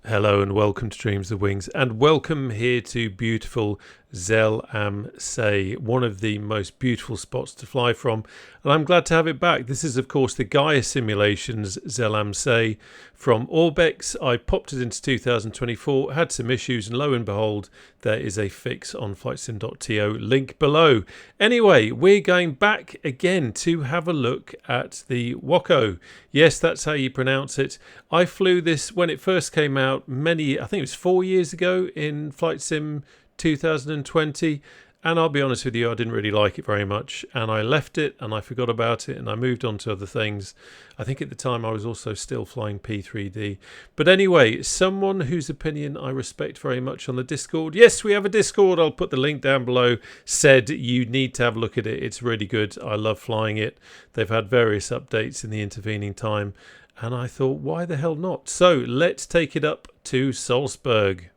Hello and welcome to Dreams of Wings, and welcome here to beautiful Zell am See, one of the most beautiful spots to fly from, and I'm glad to have it back. This is of course the Gaia Simulations Zell am See from Orbex. I popped it into 2024, had some issues, and lo and behold there is a fix on flightsim.to, link below. Anyway, we're going back again to have a look at the Waco. Yes, that's how you pronounce it. I flew this when it first came out I think it was 4 years ago in Flight Sim 2020, and I'll be honest with you, I didn't really like it very much, and I left it and I forgot about it and I moved on to other things. I think at the time I was also still flying P3D. But anyway, someone whose opinion I respect very much on the Discord, yes, we have a Discord, I'll put the link down below, said you need to have a look at it. It's really good. I love flying it. They've had various updates in the intervening time, and I thought, why the hell not? So let's take it up to Salzburg.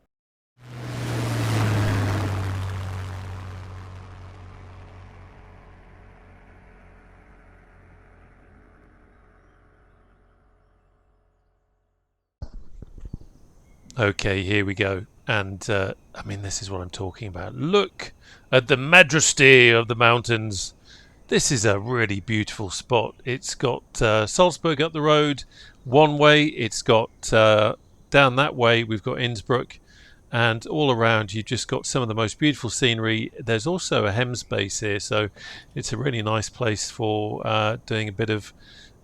Okay, here we go. And I mean, this is what I'm talking about. Look at the majesty of the mountains. This is a really beautiful spot. It's got Salzburg up the road one way. It's got down that way we've got Innsbruck, and all around you've just got some of the most beautiful scenery. There's also a Hems base here, so it's a really nice place for doing a bit of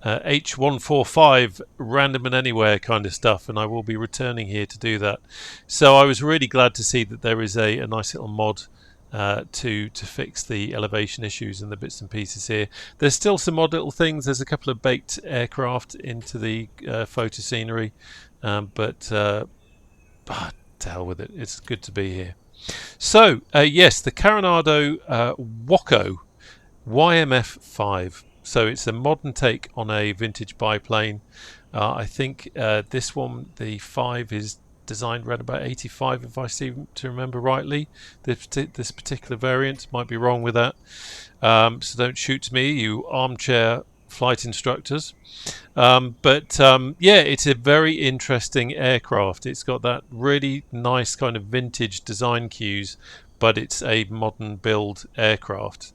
H145 random and anywhere kind of stuff, and I will be returning here to do that. So I was really glad to see that there is a nice little mod to fix the elevation issues and the bits and pieces here. There's still some odd little things. There's a couple of baked aircraft into the photo scenery, but to hell with it. It's good to be here. So yes, the Carenado Waco WYMF5. So it's a modern take on a vintage biplane. I think this one, the 5, is designed around about 85, if I seem to remember rightly. This particular variant, might be wrong with that. So don't shoot me, you armchair flight instructors. But yeah, it's a very interesting aircraft. It's got that really nice kind of vintage design cues, but it's a modern build aircraft.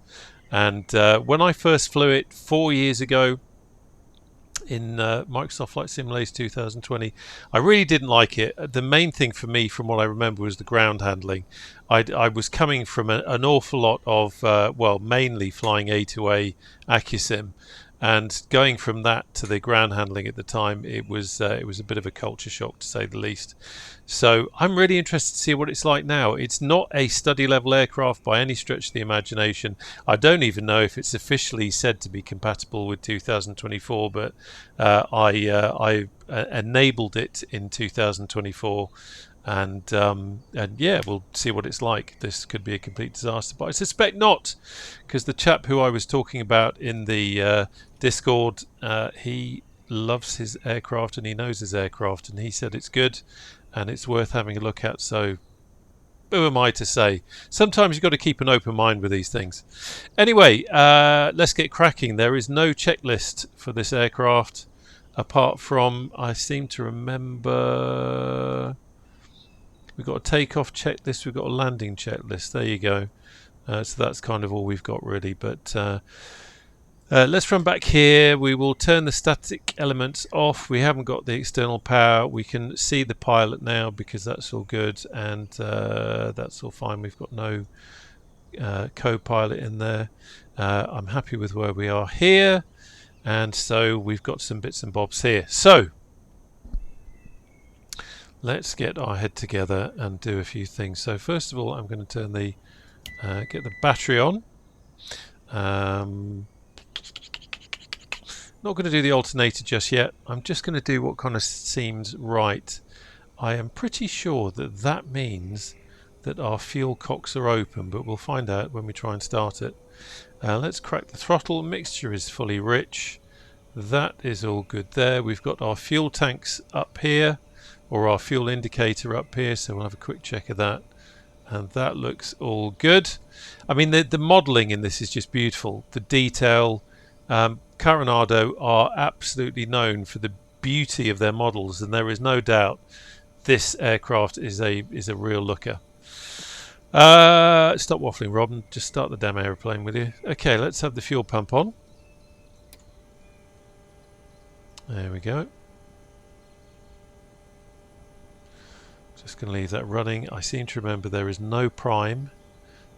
And when I first flew it 4 years ago in Microsoft Flight Simulator 2020, I really didn't like it. The main thing for me, from what I remember, was the ground handling. I was coming from an awful lot of, well, mainly flying A2A AccuSim, and going from that to the ground handling at the time, it was a bit of a culture shock, to say the least. So I'm really interested to see what it's like now. It's not a study level aircraft by any stretch of the imagination. I don't even know if it's officially said to be compatible with 2024, but I enabled it in 2024. And yeah, we'll see what it's like. This could be a complete disaster, but I suspect not, because the chap who I was talking about in the Discord, he loves his aircraft and he knows his aircraft, and he said it's good and it's worth having a look at. So who am I to say? Sometimes you've got to keep an open mind with these things. Anyway, let's get cracking. There is no checklist for this aircraft, apart from, I seem to remember, we've got a takeoff checklist, we've got a landing checklist. There you go. So that's kind of all we've got, really. But let's run back here. We will turn the static elements off. We haven't got the external power. We can see the pilot now because that's all good, and that's all fine. We've got no co-pilot in there. I'm happy with where we are here, and so we've got some bits and bobs here. So let's get our head together and do a few things. So first of all, I'm going to turn the get the battery on. Not going to do the alternator just yet. I'm just going to do what kind of seems right. I am pretty sure that that means that our fuel cocks are open, but we'll find out when we try and start it. Let's crack the throttle. Mixture is fully rich. That is all good there. We've got our fuel tanks up here, or our fuel indicator up here, so we'll have a quick check of that, and that looks all good. I mean, the modelling in this is just beautiful. The detail. Carenado are absolutely known for the beauty of their models, and there is no doubt this aircraft is a real looker. Stop waffling, Rob, and just start the damn aeroplane with you. Okay, let's have the fuel pump on. There we go. Just going to leave that running. I seem to remember there is no prime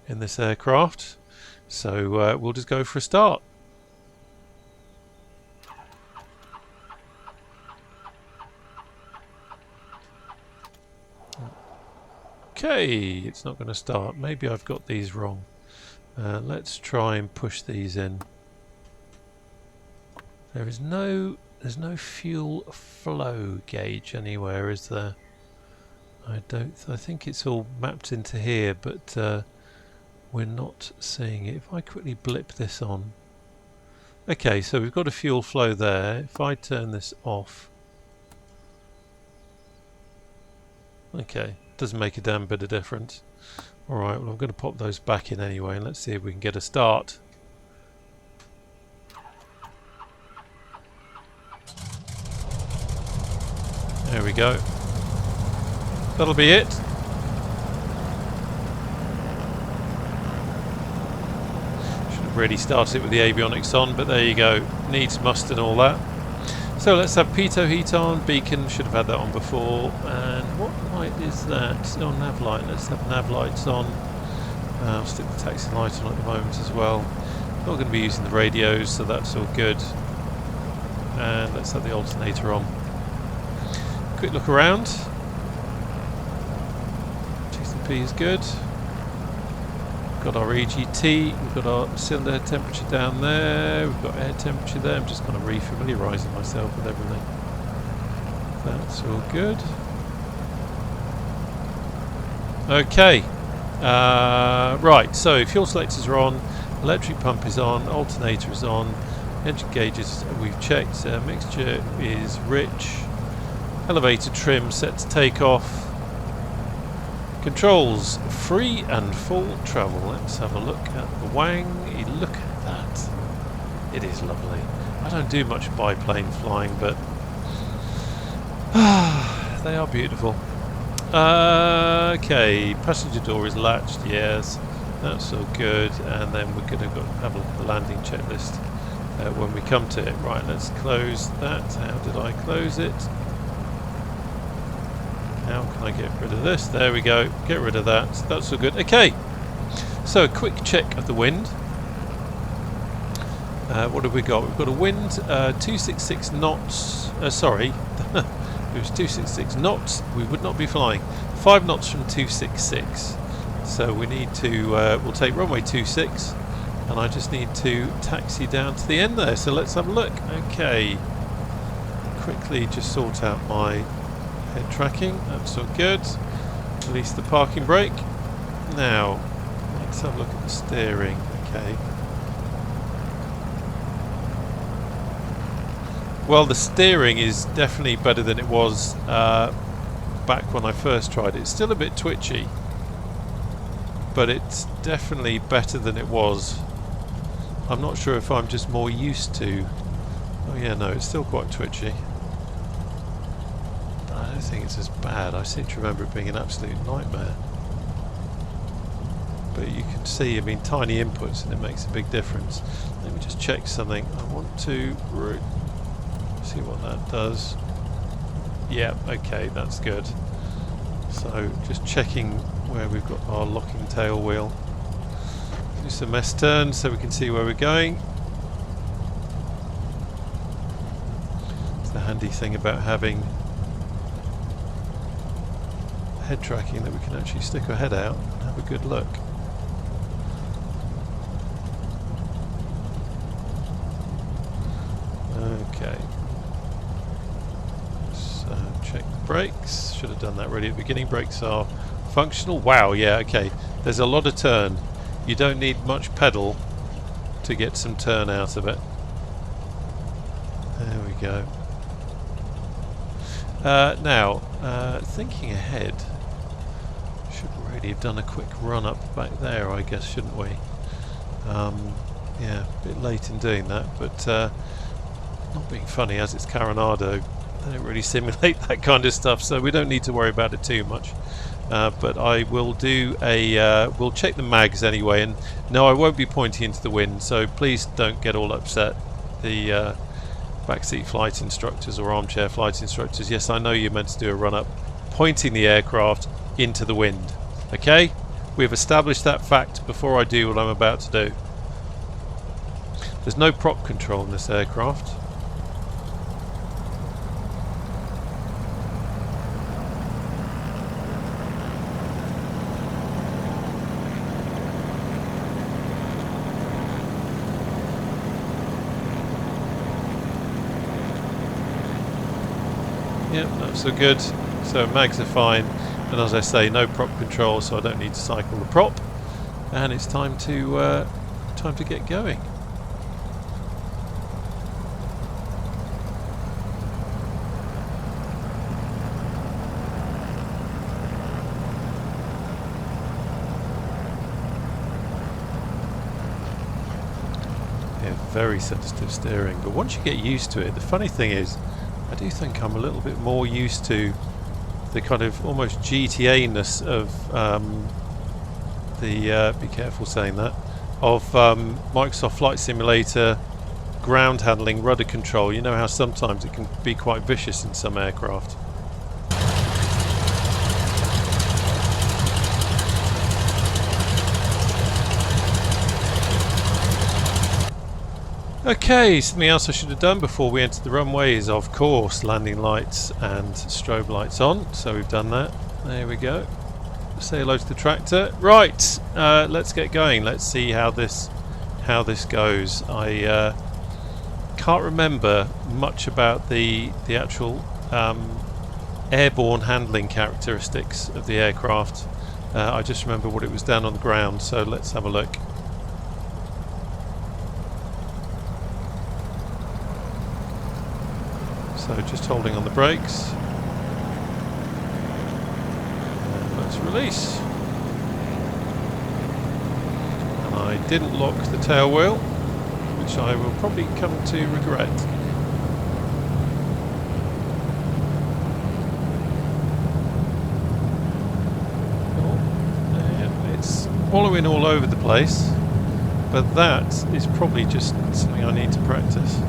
in this aircraft, so we'll just go for a start. Okay, it's not going to start. Maybe I've got these wrong. Let's try and push these in. There's no fuel flow gauge anywhere, is there? I think it's all mapped into here, but we're not seeing it. If I quickly blip this on. Okay, so we've got a fuel flow there. If I turn this off. Okay, doesn't make a damn bit of difference. Alright, well I'm going to pop those back in anyway, and let's see if we can get a start. There we go. That'll be it. Should have really started it with the avionics on, but there you go. Needs, must and all that. So let's have pitot heat on. Beacon, should have had that on before. And what light is that? Oh, nav light. Let's have nav lights on. I'll stick the taxi light on at the moment as well. Not going to be using the radios, so that's all good. And let's have the alternator on. Quick look around. TCP is good. Got our EGT, we've got our cylinder temperature down there, we've got air temperature there. I'm just kind of re-familiarising myself with everything. That's all good. Okay, right, so fuel selectors are on, electric pump is on, alternator is on, engine gauges we've checked, mixture is rich, elevator trim set to take off. Controls, free and full travel. Let's have a look at the wang. Look at that. It is lovely. I don't do much biplane flying, but they are beautiful. Okay, passenger door is latched, yes. That's all good. And then we're going to have a look at the landing checklist when we come to it. Right, let's close that. How did I close it? How can I get rid of this? There we go. Get rid of that. That's all good. Okay. So a quick check of the wind. What have we got? We've got a wind 266 knots. Sorry. It was 266 knots. We would not be flying. 5 knots from 266. So we need to, we'll take runway 26. And I just need to taxi down to the end there. So let's have a look. Okay. Quickly just sort out my head tracking, that's all good. Release the parking brake. Now, let's have a look at the steering. Okay. Well, the steering is definitely better than it was back when I first tried it. It's still a bit twitchy, but it's definitely better than it was. I'm not sure if I'm just more used to. Oh yeah, no, it's still quite twitchy. I don't think it's as bad. I seem to remember it being an absolute nightmare. But you can see, I mean, tiny inputs and it makes a big difference. Let me just check something. I want to see what that does. Yeah, okay, that's good. So just checking where we've got our locking tail wheel. Do some S turns so we can see where we're going. It's the handy thing about having head tracking that we can actually stick our head out and have a good look. Okay. So check the brakes. Should have done that really at the beginning. Brakes are functional. Wow, yeah, okay. There's a lot of turn. You don't need much pedal to get some turn out of it. There we go. Now, thinking ahead, should really have done a quick run up back there, I guess, shouldn't we? Yeah, a bit late in doing that, but not being funny, as it's Carenado, They don't really simulate that kind of stuff, so we don't need to worry about it too much. But I will do a we'll check the mags anyway, and no, I won't be pointing into the wind, so please don't get all upset, the backseat flight instructors or armchair flight instructors. Yes, I know you're meant to do a run-up pointing the aircraft into the wind. Okay, we've established that fact before I do what I'm about to do. There's no prop control in this aircraft. Yep, that's all good. So mags are fine, and as I say, no prop control, so I don't need to cycle the prop. And it's time to get going. Yeah, very sensitive steering, but once you get used to it, the funny thing is, I do think I'm a little bit more used to the kind of almost GTA-ness of be careful saying that, of Microsoft Flight Simulator ground handling, rudder control. You know how sometimes it can be quite vicious in some aircraft. Okay, something else I should have done before we entered the runway is, of course, landing lights and strobe lights on. So we've done that. There we go. Say hello to the tractor. Right, let's get going. Let's see how this goes. I can't remember much about the actual airborne handling characteristics of the aircraft. I just remember what it was down on the ground. So let's have a look. So just holding on the brakes, and let's release. And I didn't lock the tail wheel, which I will probably come to regret. Oh, it's wallowing all over the place, but that is probably just something I need to practice.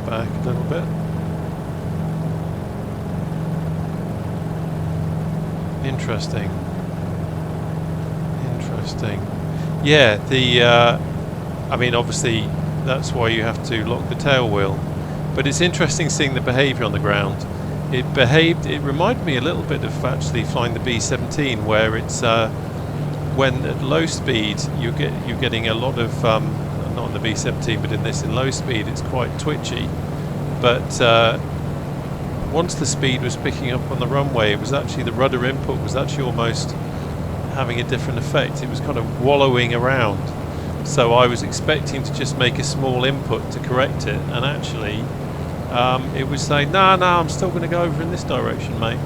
Back a little bit. Interesting. Yeah, I mean, obviously that's why you have to lock the tail wheel, but it's interesting seeing the behaviour on the ground. It reminded me a little bit of actually flying the B-17, where it's when at low speed you're getting a lot of not in the B-17, but in low speed it's quite twitchy, but once the speed was picking up on the runway, it was actually the rudder input was actually almost having a different effect. It was kind of wallowing around, so I was expecting to just make a small input to correct it, and actually it was saying, no, I'm still going to go over in this direction, mate.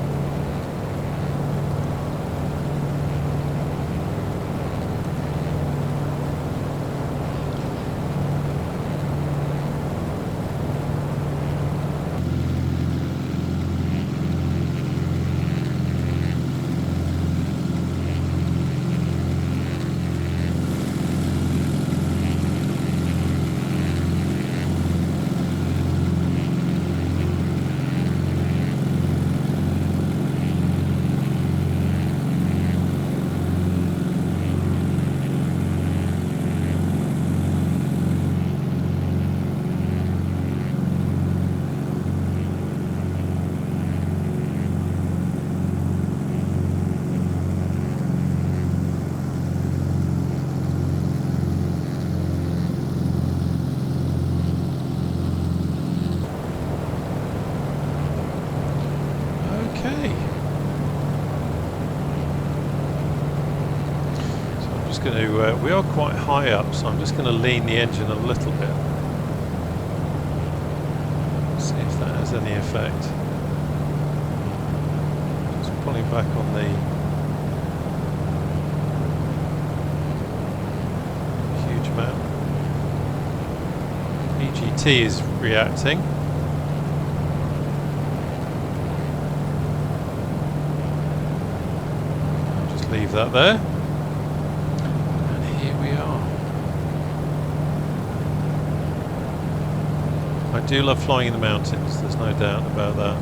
just going to, we are quite high up, so I'm just going to lean the engine a little bit. See if that has any effect. Just pulling back on the huge amount. EGT is reacting. I'll just leave that there. And here we are. I do love flying in the mountains, there's no doubt about that.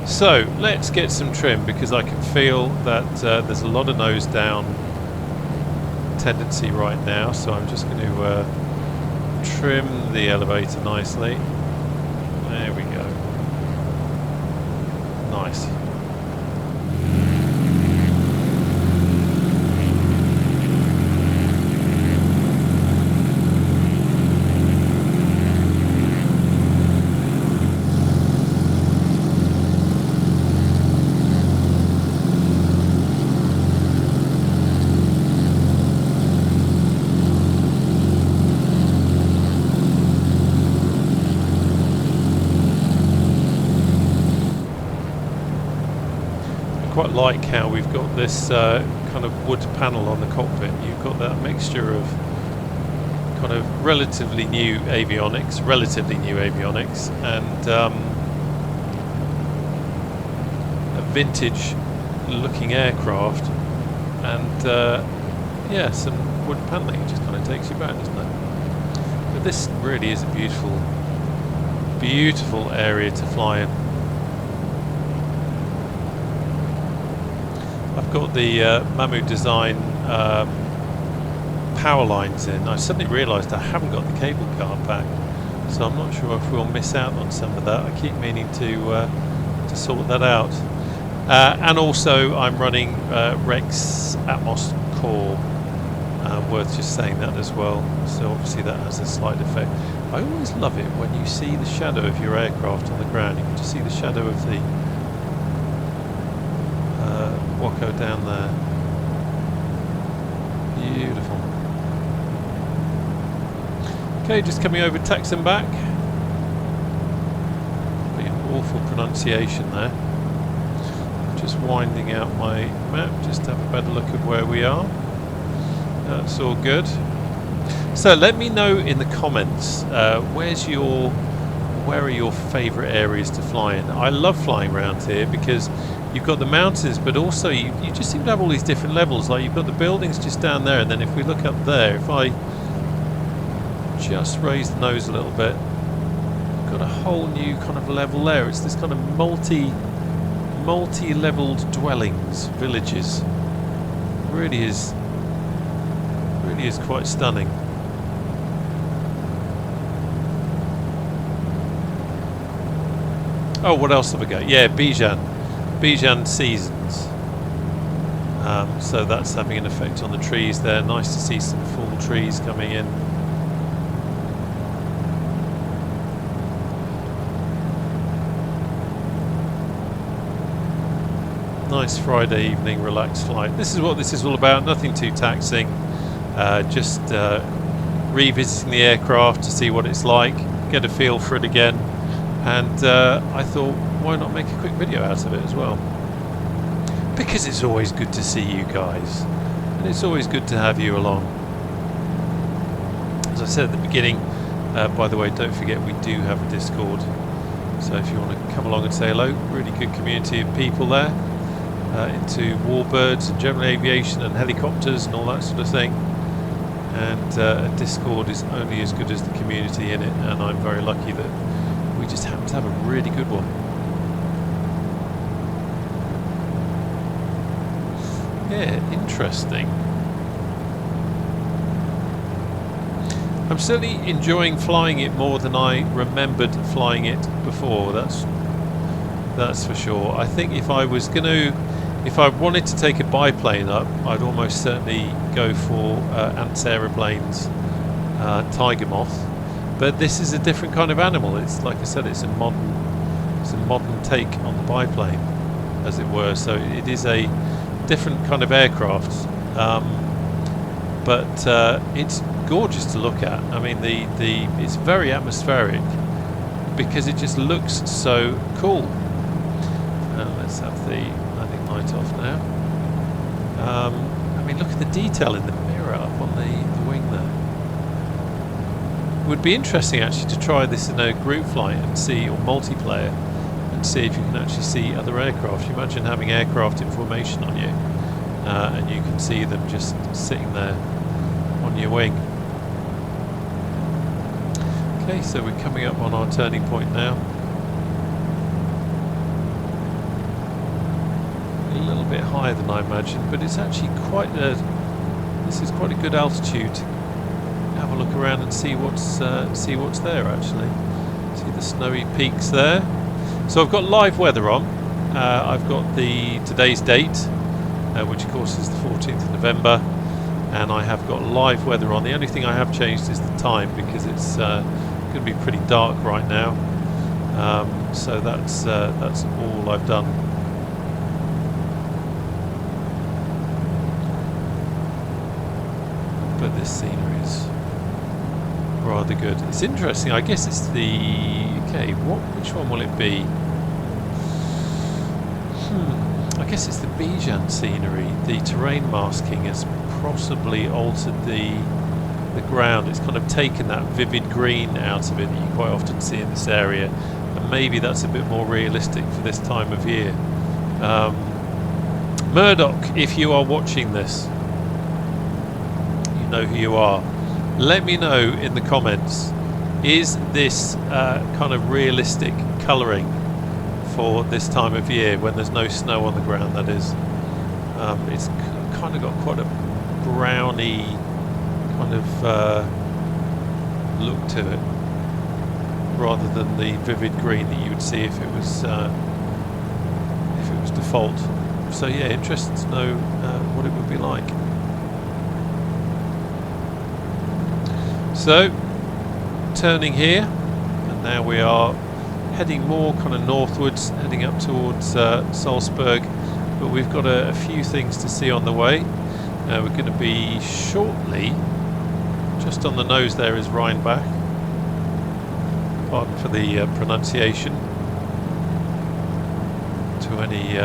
So let's get some trim, because I can feel that there's a lot of nose down tendency right now, so I'm just going to trim the elevator nicely. There we go. Nice. Quite like how we've got this kind of wood panel on the cockpit. You've got that mixture of kind of relatively new avionics, and a vintage looking aircraft, and yeah, some wood paneling. It just kind of takes you back, doesn't it? But this really is a beautiful area to fly in. I've got the Mamu Design power lines in. I suddenly realised I haven't got the cable car pack, so I'm not sure if we'll miss out on some of that. I keep meaning to sort that out. And also I'm running Rex Atmos Core, worth just saying that as well, so obviously that has a slight effect. I always love it when you see the shadow of your aircraft on the ground. You can just see the shadow of the Waco down there. Beautiful. Okay, just coming over Taxon back. An awful pronunciation there. Just winding out my map just to have a better look at where we are. That's all good. So let me know in the comments where are your favourite areas to fly in. I love flying around here because you've got the mountains, but also you just seem to have all these different levels. Like you've got the buildings just down there, and then if we look up there, if I just raise the nose a little bit, we've got a whole new kind of level there. It's this kind of multi-leveled dwellings, villages. Really is quite stunning. Oh, what else have I got? Yeah, Bijan seasons. So that's having an effect on the trees there. Nice to see some full trees coming in. Nice Friday evening relaxed flight. This is what this is all about. Nothing too taxing. Just revisiting the aircraft to see what it's like, get a feel for it again. And I thought, why not make a quick video out of it as well? Because it's always good to see you guys, and it's always good to have you along. As I said at the beginning, by the way, don't forget we do have a Discord, so if you want to come along and say hello, really good community of people there, into warbirds and general aviation and helicopters and all that sort of thing. And Discord is only as good as the community in it, and I'm very lucky that we just happen to have a really good one. Yeah, interesting. I'm certainly enjoying flying it more than I remembered flying it before. That's for sure. I think if I wanted to take a biplane up, I'd almost certainly go for Ants Aeroplanes Tiger Moth. But this is a different kind of animal. It's like I said, it's a It's a modern take on the biplane, as it were. So it is a different kind of aircraft, but it's gorgeous to look at. I mean, it's very atmospheric because it just looks so cool. Let's have the landing light off now. I mean, look at the detail in the mirror up on the wing there. It would be interesting actually to try this in a group flight and see, or multiplayer, and see if you can actually see other aircraft. You imagine having aircraft in formation on you, and you can see them just sitting there on your wing. Okay, so we're coming up on our turning point now. A little bit higher than I imagined, but it's actually quite a. This is quite a good altitude. Have a look around and see what's there actually. See the snowy peaks there. So I've got live weather on. I've got today's date, which of course is the 14th of November, and I have got live weather on. The only thing I have changed is the time because it's going to be pretty dark right now. So that's all I've done. But this scenery is rather good. It's interesting. I guess it's which one will it be? I guess it's the Bijan scenery. The terrain masking has possibly altered the ground. It's kind of taken that vivid green out of it that you quite often see in this area, and maybe that's a bit more realistic for this time of year. Murdoch, if you are watching this, you know who you are. Let me know in the comments, is this kind of realistic colouring for this time of year when there's no snow on the ground, that is. It's kind of got quite a browny kind of look to it, rather than the vivid green that you would see if it was default. So yeah, interested to know what it would be like. So, turning here, and now we are heading more kind of northwards, heading up towards Salzburg, but we've got a few things to see on the way. We're going to be shortly, just on the nose there is Rheinbach, pardon for the pronunciation, to any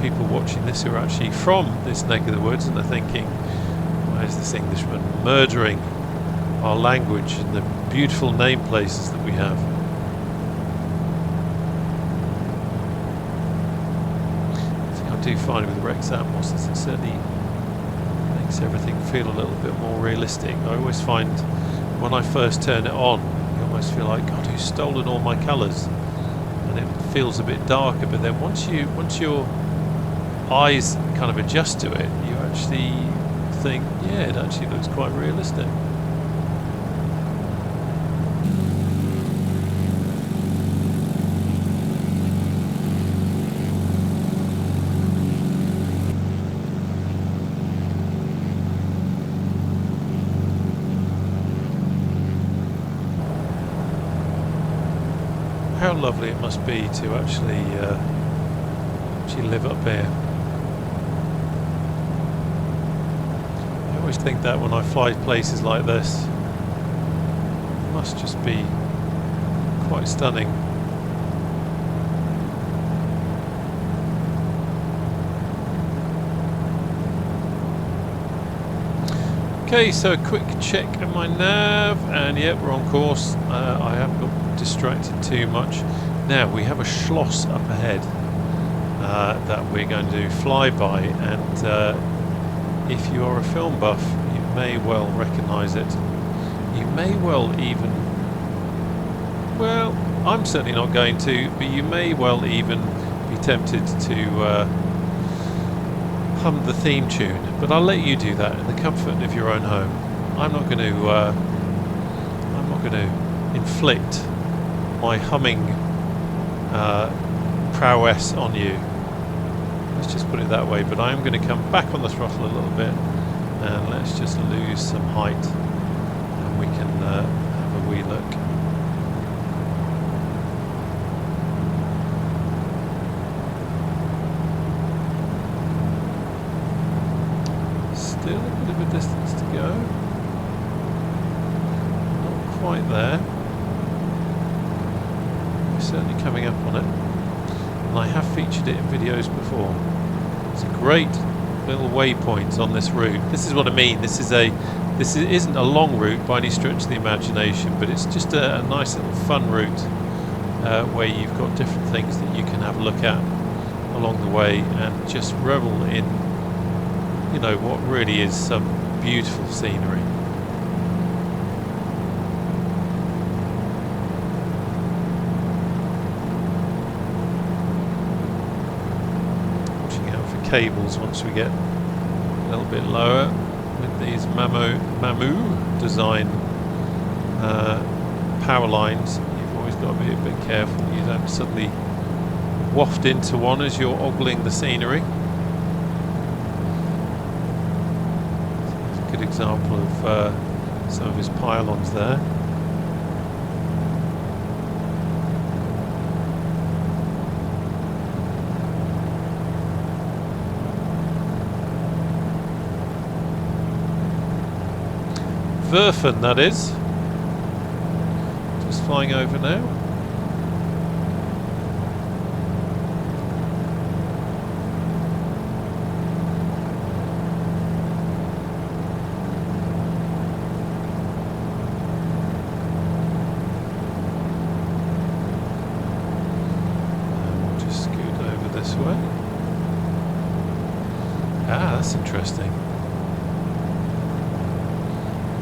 people watching this who are actually from this neck of the woods and are thinking, why is this Englishman murdering our language and the beautiful name places that we have. I think I do find with Rex Atmos it certainly makes everything feel a little bit more realistic. I always find when I first turn it on, you almost feel like, God, who's stolen all my colours? And it feels a bit darker, but then once your eyes kind of adjust to it, you actually think, yeah, it actually looks quite realistic. How lovely it must be to actually live up here. I always think that when I fly places like this, it must just be quite stunning. Okay, so a quick check at my nav, and yeah, we're on course. I haven't got distracted too much. Now we have a Schloss up ahead that we're going to fly by, and if you are a film buff, you may well recognise it. You may well even, well, I'm certainly not going to, but you may well even be tempted to hum the theme tune, but I'll let you do that in the comfort of your own home. I'm not going to inflict my humming prowess on you. Let's just put it that way. But I am going to come back on the throttle a little bit, and let's just lose some height, and we can have a wee look. quite there. We're certainly coming up on it, and I have featured it in videos before. It's a great little waypoint on this route. This is what I mean. This isn't a long route by any stretch of the imagination, but it's just a nice little fun route where you've got different things that you can have a look at along the way and just revel in, you know, what really is some beautiful scenery. Watching out for cables once we get a little bit lower with these Mamu design power lines. You've always got to be a bit careful you don't suddenly waft into one as you're ogling the scenery. It's a good example of some of his pylons there. Werfen, that is. Just flying over now. That's interesting.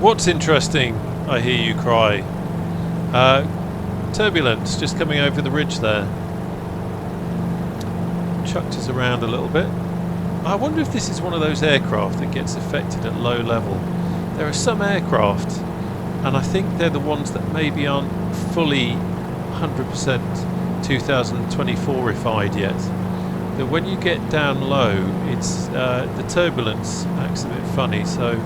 What's interesting, I hear you cry? Turbulence just coming over the ridge there. Chucked us around a little bit. I wonder if this is one of those aircraft that gets affected at low level. There are some aircraft, and I think they're the ones that maybe aren't fully 100% 2024ified yet. That when you get down low, it's the turbulence acts a bit funny. So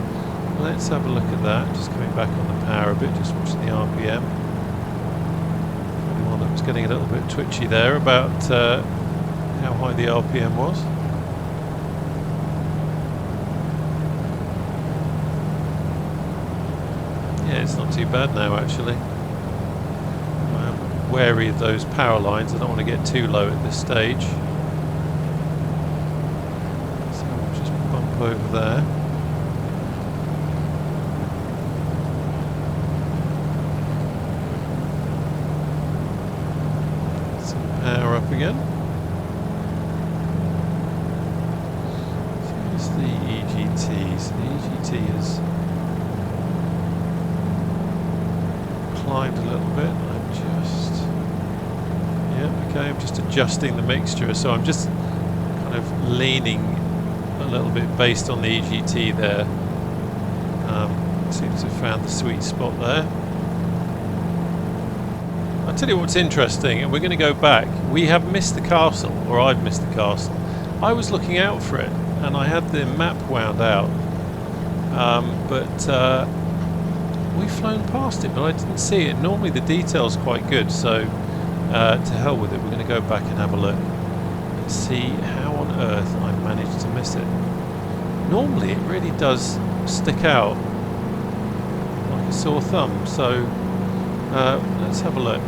let's have a look at that. Just coming back on the power a bit, just watching the RPM. One that was getting a little bit twitchy there about how high the RPM was. Yeah, it's not too bad now actually. I'm wary of those power lines. I don't want to get too low at this stage. Over there. Some power up again. So here's the EGT. So the EGT has climbed a little bit. I'm just adjusting the mixture. So I'm just kind of leaning a little bit based on the EGT there. Seems to have found the sweet spot there. I'll tell you what's interesting, and we're going to go back. We have missed the castle, or I've missed the castle. I was looking out for it, and I had the map wound out, but we've flown past it, but I didn't see it. Normally the detail's quite good, so to hell with it. We're going to go back and have a look and see how on earth I managed to miss it. Normally it really does stick out like a sore thumb, so let's have a look.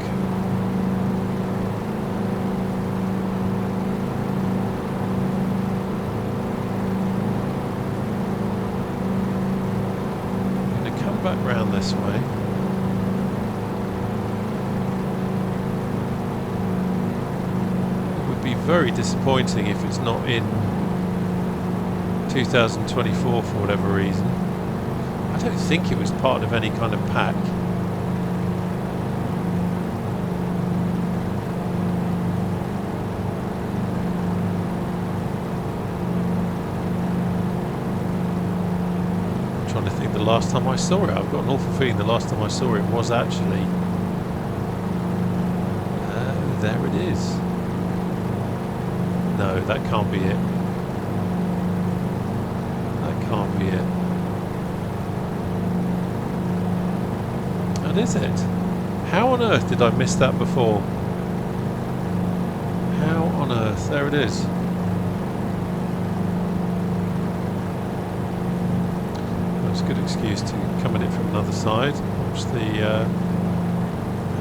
I'm going to come back round this way. Very disappointing if it's not in 2024 for whatever reason. I don't think it was part of any kind of pack. I'm trying to think the last time I saw it. I've got an awful feeling the last time I saw it was actually there it is. No, that can't be it. That can't be it. And is it? How on earth did I miss that before? How on earth? There it is. it's a good excuse to come at it from another side. Watch the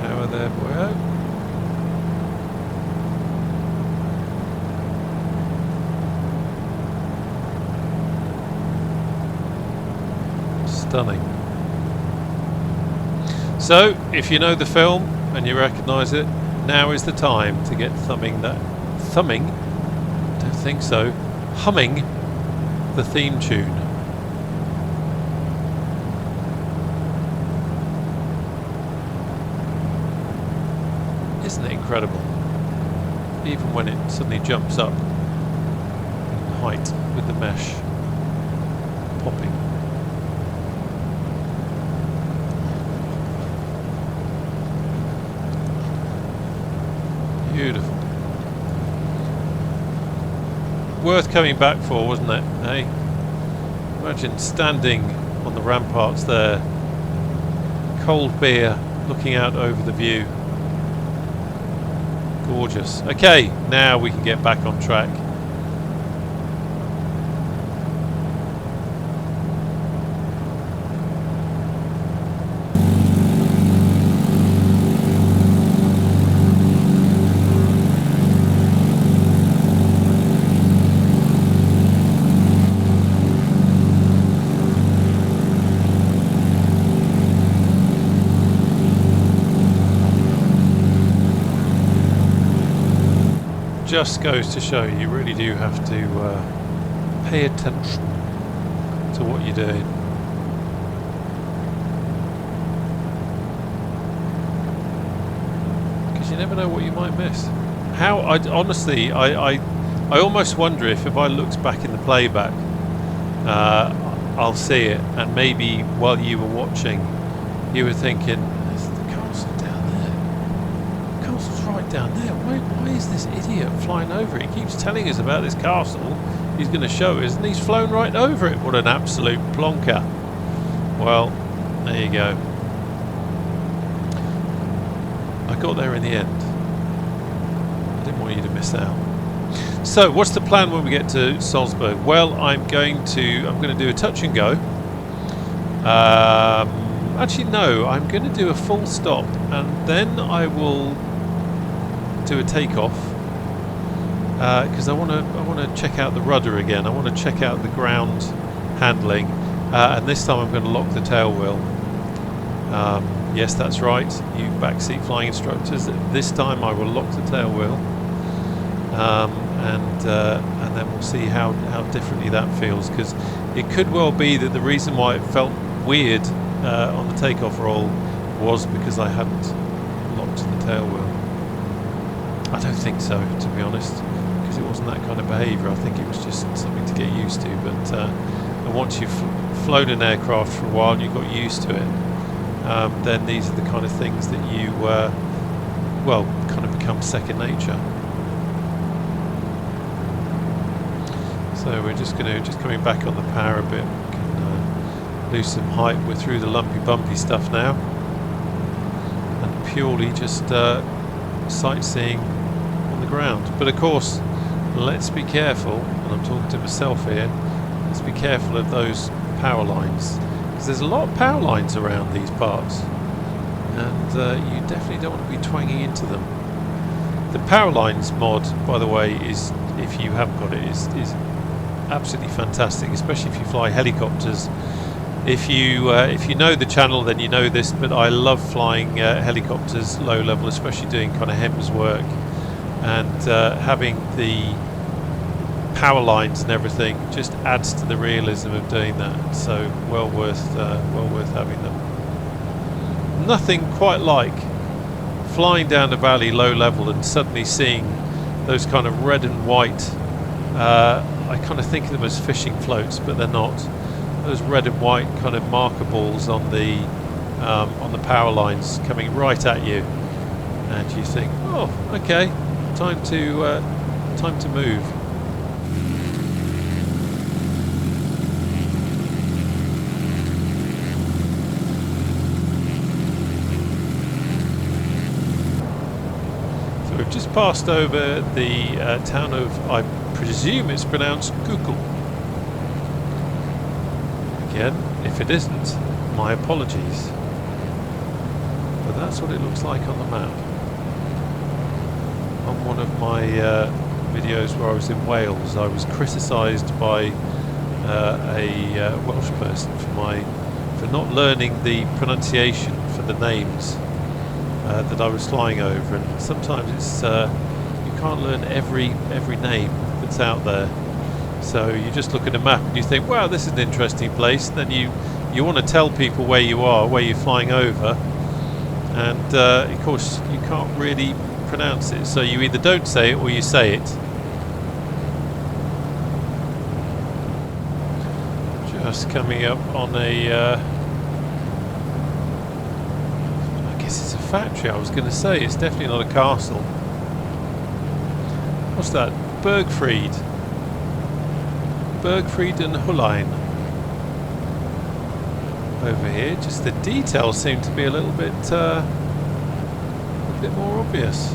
power there, boyo. Stunning. So, if you know the film and you recognise it, now is the time to get humming? Don't think so. Humming the theme tune. Isn't it incredible? Even when it suddenly jumps up in height with the mesh popping. Beautiful. Worth coming back for, wasn't it? Hey, imagine standing on the ramparts there, cold beer, looking out over the view. Gorgeous. Okay, now we can get back on track. Just goes to show you really do have to pay attention to what you're doing. Because you never know what you might miss. How honestly, I almost wonder if I looked back in the playback, I'll see it, and maybe while you were watching, you were thinking, "There's the castle down there. The castle's right down there. Why is this idiot flying over it? He keeps telling us about this castle. He's going to show us, and he's flown right over it. What an absolute plonker." Well, there you go. I got there in the end. I didn't want you to miss out. So, what's the plan when we get to Salzburg? Well, I'm going to do a touch and go. Actually, no, I'm going to do a full stop, and then I will do a takeoff because I want to check out the rudder again. I want to check out the ground handling, and this time I'm going to lock the tail wheel. Yes, that's right, you backseat flying instructors. This time I will lock the tail wheel, and then we'll see how differently that feels. Because it could well be that the reason why it felt weird on the takeoff roll was because I hadn't locked the tail wheel. I don't think so, to be honest, because it wasn't that kind of behaviour. I think it was just something to get used to. But and once you've flown an aircraft for a while and you've got used to it, then these are the kind of things that you, well, kind of become second nature. So we're just coming back on the power a bit. We can lose some height. We're through the lumpy, bumpy stuff now, and purely just sightseeing on the ground. But of course, let's be careful, and I'm talking to myself here. Let's be careful of those power lines. There's a lot of power lines around these parts, and you definitely don't want to be twanging into them. The power lines mod, by the way, is, if you haven't got it, is absolutely fantastic, especially if you fly helicopters. If you know the channel, then you know this, but I love flying helicopters low level, especially doing kind of HEMS work, and having the power lines and everything just adds to the realism of doing that. So well worth having them. Nothing quite like flying down the valley low level and suddenly seeing those kind of red and white, I kind of think of them as fishing floats, but they're not. Those red and white kind of marker balls on the power lines coming right at you, and you think, oh, okay, time to move. We've just passed over the town of, I presume it's pronounced Kukul. Again, if If it isn't, my apologies. But that's what it looks like on the map. On one of my videos where I was in Wales, I was criticised by a Welsh person for not learning the pronunciation for the names that I was flying over, and sometimes it's you can't learn every name that's out there. So you just look at a map and you think, wow, this is an interesting place. Then you want to tell people where you are, where you're flying over, and of course you can't really pronounce it, so you either don't say it or you say it. Just coming up on a I guess it's a factory. I was going to say it's definitely not a castle. What's that? Bergfried and Hullein over here. Just the details seem to be a little bit more obvious.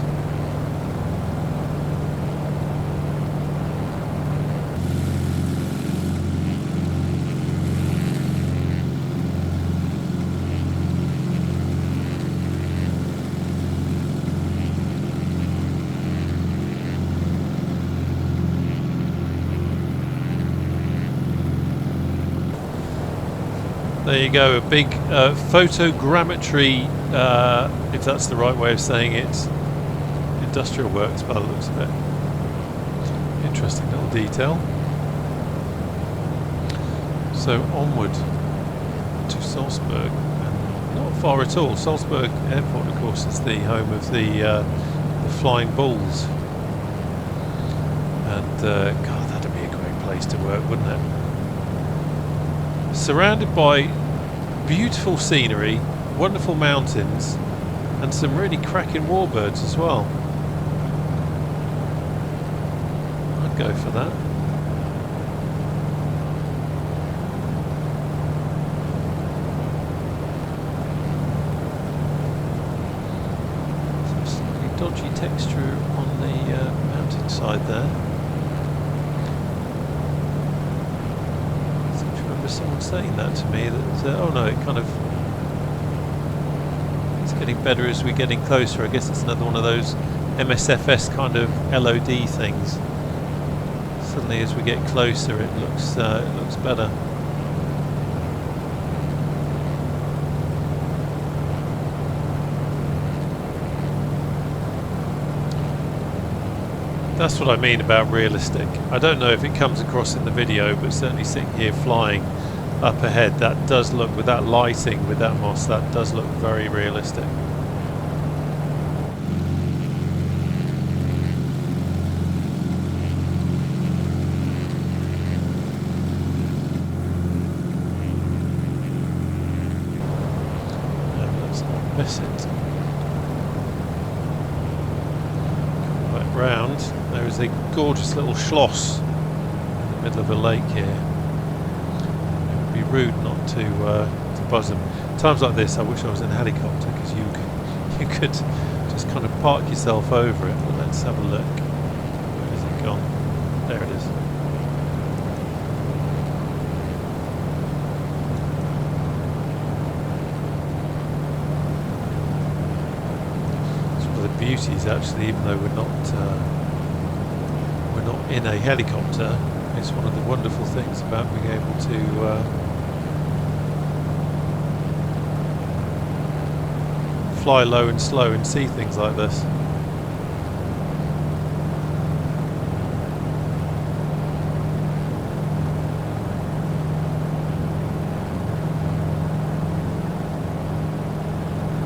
There you go, a big photogrammetry, if that's the right way of saying it, industrial works by the looks of it. Interesting little detail. So onward to Salzburg, and not far at all. Salzburg Airport, of course, is the home of the Flying Bulls, and God, that'd be a great place to work, wouldn't it? Surrounded by beautiful scenery, wonderful mountains, and some really cracking warbirds as well. I'd go for that. Some slightly dodgy texture on the mountainside there. Someone saying that to me, that oh no, it kind of, it's getting better as we're getting closer. I guess it's another one of those MSFS kind of LOD things. Suddenly as we get closer it looks better. That's what I mean about realistic. I don't know if it comes across in the video, but certainly sitting here flying up ahead, that does look, with that lighting, with that moss, that does look very realistic. And let's not miss it. Come back round. There is a gorgeous little schloss in the middle of a lake here. It would be rude not to buzz them. Times like this, I wish I was in a helicopter, because you could just kind of park yourself over it. But let's have a look. Where has it gone? There it is. It's one of the beauties, actually, even though we're not in a helicopter, it's one of the wonderful things about being able to fly low and slow and see things like this.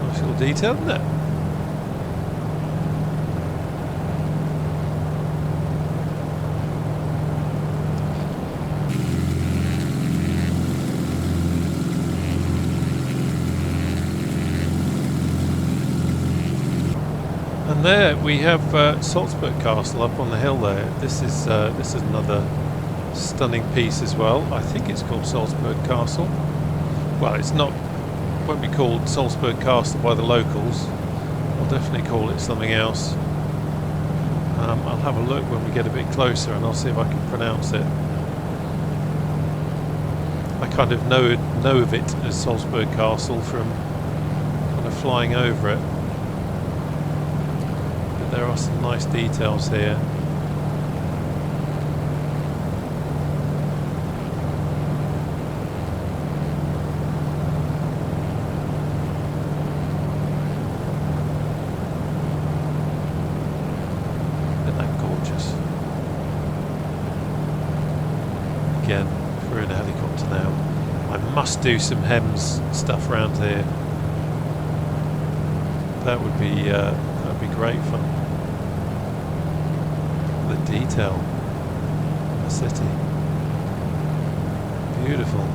Nice little detail, isn't it? And there we have Salzburg Castle up on the hill there. This is another stunning piece as well. I think it's called Salzburg Castle. Well, it's not, won't be called Salzburg Castle by the locals. I'll definitely call it something else. I'll have a look when we get a bit closer and I'll see if I can pronounce it. I kind of know of it as Salzburg Castle from kind of flying over it. But there are some nice details here. Isn't that gorgeous? Again, we're in a helicopter now. I must do some HEMS stuff around here. That would be great fun. The detail of the city, beautiful.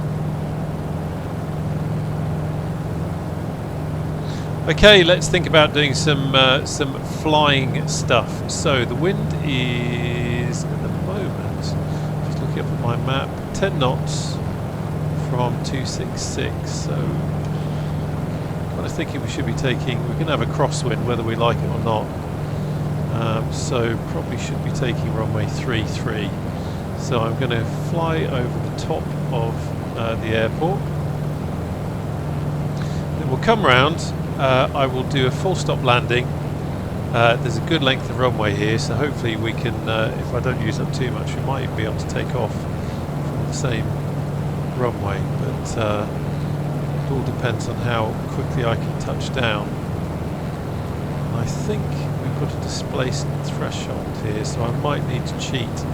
Okay, let's think about doing some flying stuff. So the wind is at the moment, just looking up at my map, 10 knots from 266. So I was thinking we should be taking, we're going to have a crosswind whether we like it or not. So probably should be taking runway 33. So I'm going to fly over the top of the airport. Then we'll come round. I will do a full stop landing. There's a good length of runway here, so hopefully we can, if I don't use up too much, we might even be able to take off from the same runway. But it all depends on how quickly I can touch down. And I think we've got a displacement threshold here, so I might need to cheat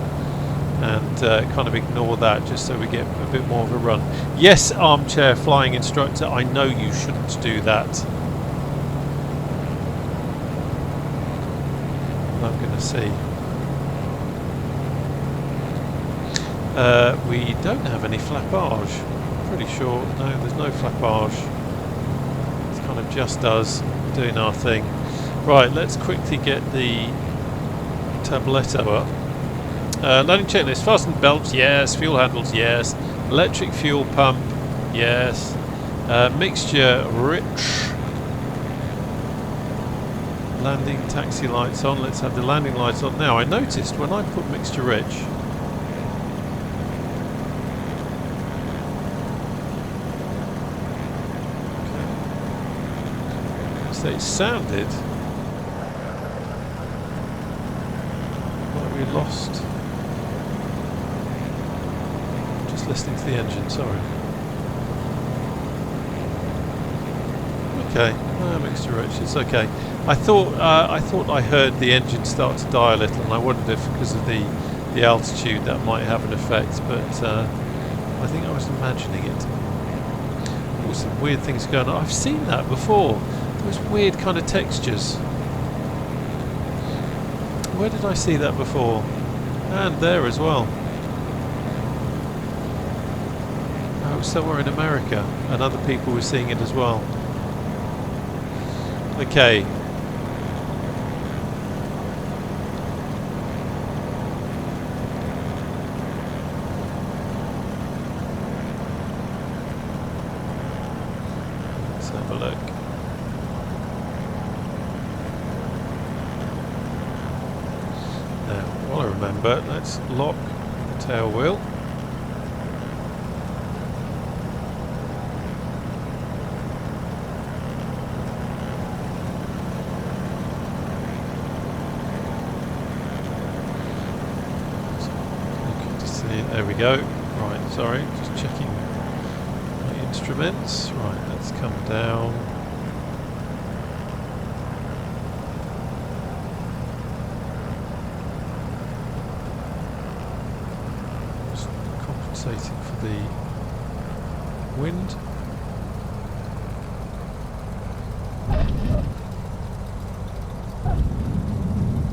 and kind of ignore that just so we get a bit more of a run. Yes, armchair flying instructor, I know you shouldn't do that. But I'm going to see. We don't have any flappage. Pretty sure, no, there's no flappage. It's kind of just us doing our thing. Right, let's quickly get the tabletto up. Landing checklist, fasten belts, yes. Fuel handles, yes. Electric fuel pump, yes. Mixture rich. Landing taxi lights on, let's have the landing lights on. Now I noticed when I put mixture rich, it sounded like we lost. Just listening to the engine, sorry. Okay, mixture rich, it's okay. I thought I heard the engine start to die a little, and I wondered if because of the altitude that might have an effect, but I think I was imagining it. There were some weird things going on. I've seen that before. Those weird kind of textures. Where did I see that before? And there as well. Oh, somewhere in America, and other people were seeing it as well. Okay. Let's have a look. Remember, let's lock the tail wheel. Looking to see, there we go. Right, sorry, just checking my instruments. Right, let's come down. Compensating for the wind.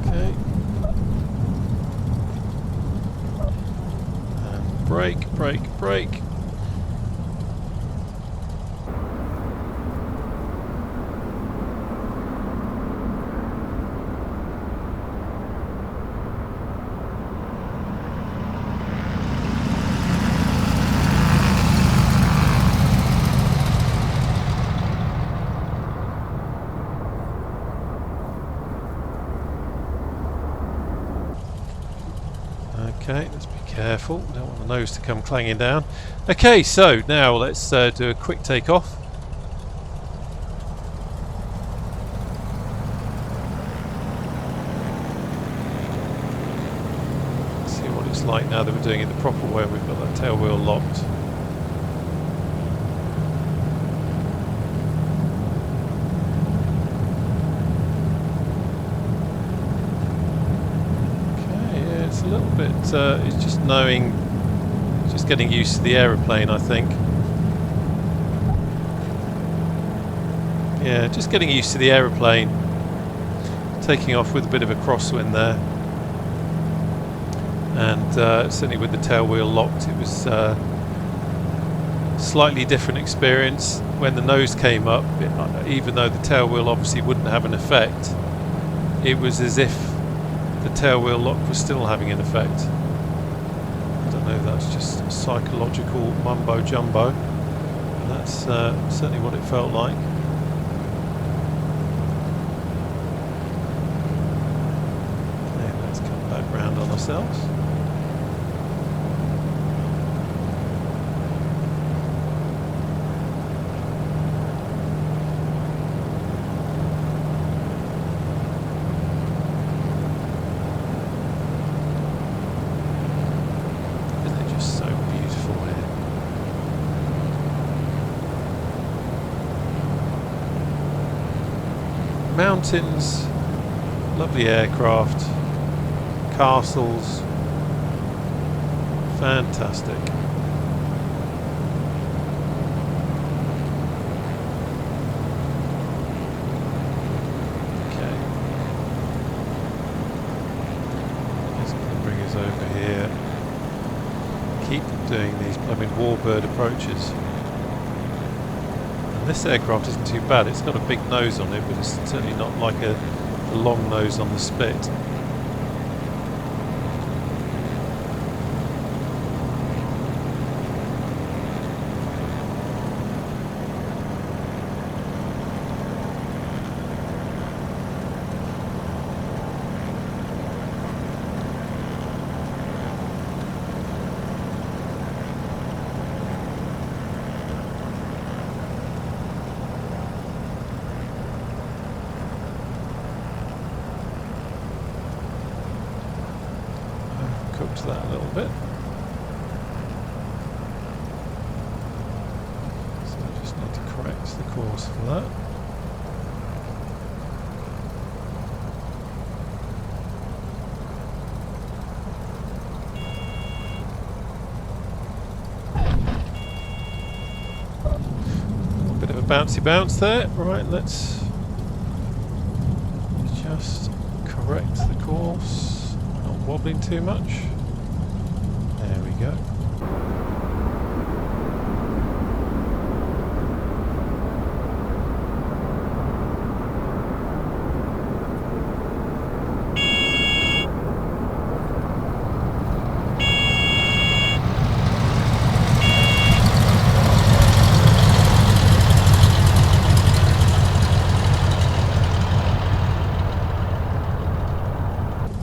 Okay. And brake, brake, brake. Okay, let's be careful. Don't want the nose to come clanging down. Okay, so now let's do a quick takeoff. Let's see what it's like now that we're doing it the proper way. We've got that tail wheel locked. A little bit, it's just just getting used to the aeroplane, I think. Yeah, just getting used to the aeroplane. Taking off with a bit of a crosswind there. And certainly with the tail wheel locked, it was a slightly different experience. When the nose came up, even though the tail wheel obviously wouldn't have an effect, it was as if the tail wheel lock was still having an effect. I don't know if that's just psychological mumbo jumbo. That's certainly what it felt like. Okay, let's come back round on ourselves. Mountains, lovely aircraft, castles, fantastic. Okay, just going to bring us over here. Keep doing these blooming warbird approaches. This aircraft isn't too bad. It's got a big nose on it, but it's certainly not like a long nose on the spit. To that a little bit. So I just need to correct the course for that. A bit of a bouncy bounce there. Right, let's just correct the course. Not wobbling too much. There we go.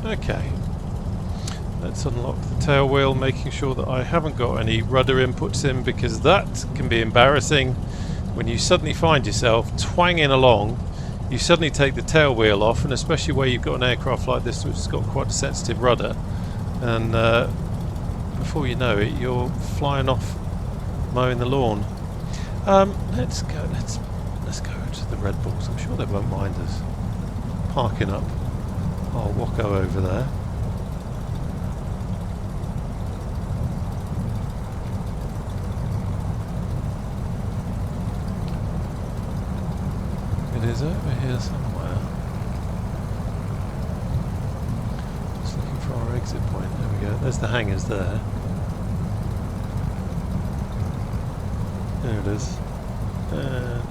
Okay. Let's unlock the tail wheel, making sure that I haven't got any rudder inputs in, because that can be embarrassing when you suddenly find yourself twanging along. You suddenly take the tail wheel off, and especially where you've got an aircraft like this which has got quite a sensitive rudder, and before you know it you're flying off mowing the lawn. Let's go to the Red Bulls. I'm sure they won't mind us parking up our Waco over there. It is over here somewhere. Just looking for our exit point. There we go. There's the hangars there. There it is. And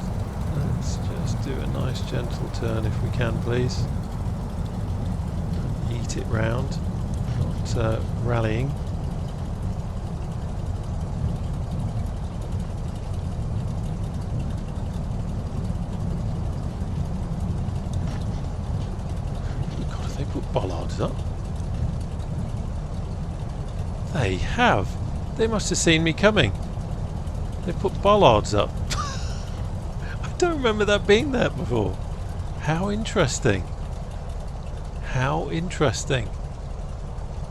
let's just do a nice gentle turn if we can, please. Eat it round, not rallying. God, if they put bollards up. They have. They must have seen me coming. They put bollards up. I don't remember that being there before. How interesting. How interesting.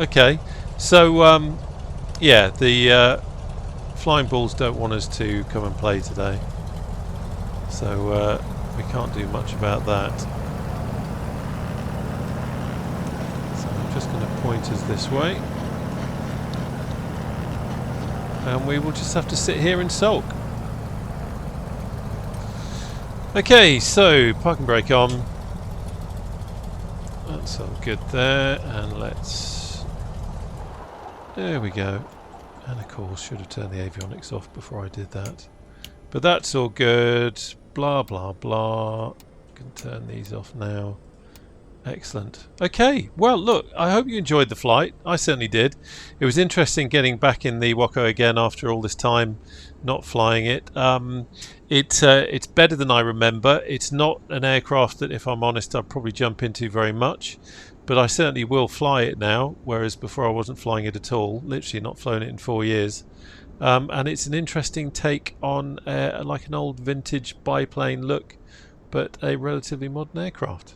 Okay, so yeah, the flying balls don't want us to come and play today, so we can't do much about that. So I'm just going to point us this way, and we will just have to sit here and sulk. Okay, so parking brake on. That's all good there, and let's... There we go. And of course, should have turned the avionics off before I did that. But that's all good. Blah, blah, blah. Can turn these off now. Excellent. Okay, well look, I hope you enjoyed the flight. I certainly did. It was interesting getting back in the Waco again after all this time not flying it. It's better than I remember. It's not an aircraft that, if I'm honest, I'd probably jump into very much, but I certainly will fly it now, whereas before I wasn't flying it at all. Literally not flown it in 4 years. And it's an interesting take on like an old vintage biplane look, but a relatively modern aircraft.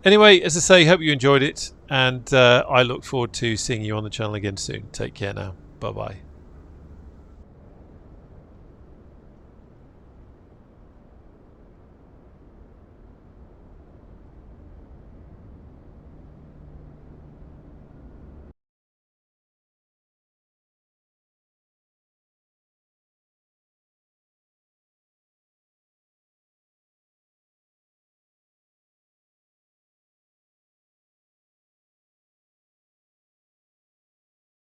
Anyway, as I say, hope you enjoyed it, and I look forward to seeing you on the channel again soon. Take care now. Bye bye.